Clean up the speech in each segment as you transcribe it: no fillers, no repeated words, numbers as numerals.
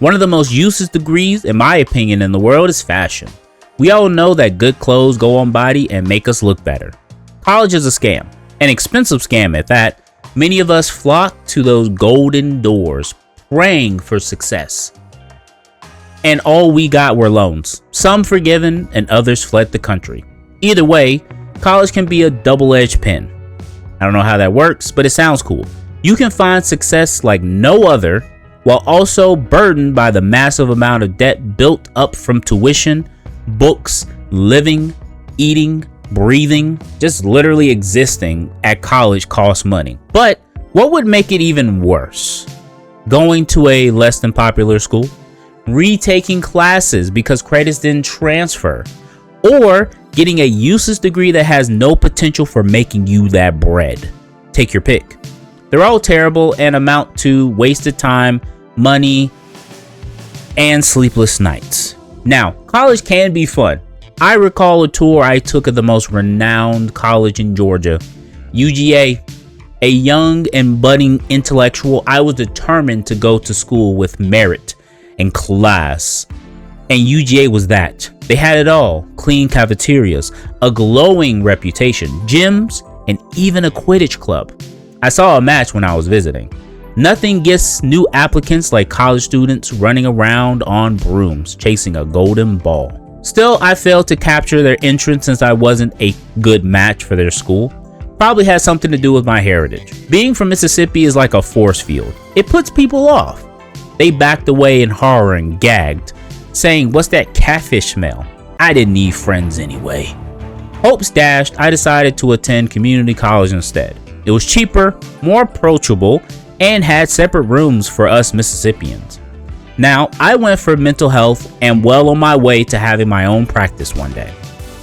One of the most useless degrees, in my opinion, in the world is fashion. We all know that good clothes go on body and make us look better. College is a scam, an expensive scam at that. Many of us flock to those golden doors, praying for success. And all we got were loans, some forgiven and others fled the country. Either way, college can be a double-edged pen. I don't know how that works, but it sounds cool. You can find success like no other, while also burdened by the massive amount of debt built up from tuition, books, living, eating, breathing, just literally existing at college costs money. But what would make it even worse? Going to a less than popular school, retaking classes because credits didn't transfer, or getting a useless degree that has no potential for making you that bread. Take your pick. They're all terrible and amount to wasted time, money, and sleepless nights. Now, college can be fun. I recall a tour I took of the most renowned college in Georgia, UGA. A young and budding intellectual, I was determined to go to school with merit and class. And UGA was that. They had it all. Clean cafeterias, a glowing reputation, gyms, and even a Quidditch club. I saw a match when I was visiting. Nothing gets new applicants like college students running around on brooms, chasing a golden ball. Still, I failed to capture their interest since I wasn't a good match for their school. Probably has something to do with my heritage. Being from Mississippi is like a force field. It puts people off. They backed away in horror and gagged, saying, "What's that catfish smell?" I didn't need friends anyway. Hopes dashed, I decided to attend community college instead. It was cheaper, more approachable, and had separate rooms for us Mississippians. Now, I went for mental health and well on my way to having my own practice one day.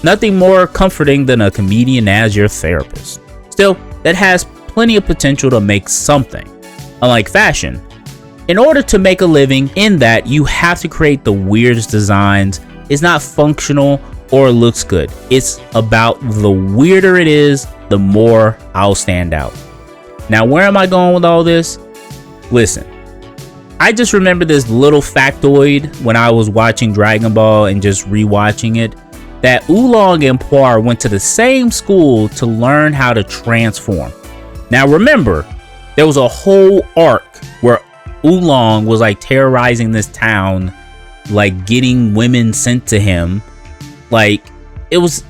Nothing more comforting than a comedian as your therapist. Still, that has plenty of potential to make something. Unlike fashion, in order to make a living in that, you have to create the weirdest designs. It's not functional or looks good. It's about the weirder it is, the more I'll stand out. Now, where am I going with all this? Listen, I just remember this little factoid when I was watching Dragon Ball and just rewatching it, that Oolong and Puar went to the same school to learn how to transform. Now remember, there was a whole arc where Oolong was like terrorizing this town, like getting women sent to him. Like, it was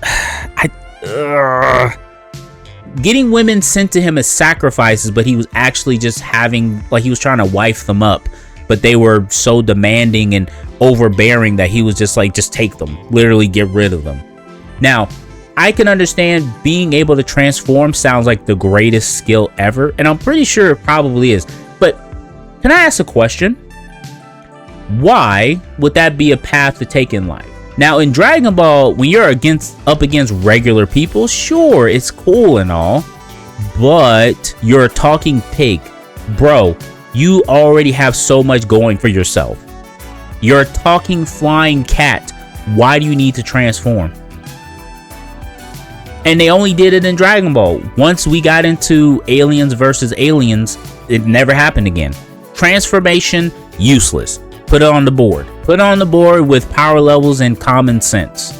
getting women sent to him as sacrifices, but he was actually just having, like, he was trying to wife them up, but they were so demanding and overbearing that he was just like, just take them, literally get rid of them. Now, I can understand being able to transform sounds like the greatest skill ever, and I'm pretty sure it probably is, but can I ask a question? Why would that be a path to take in life? Now, in Dragon Ball, when you're up against regular people, sure, it's cool and all, but you're a talking pig. Bro, you already have so much going for yourself. You're a talking flying cat. Why do you need to transform? And they only did it in Dragon Ball. Once we got into aliens versus aliens, it never happened again. Transformation, useless. Put it on the board. Put it on the board with power levels and common sense.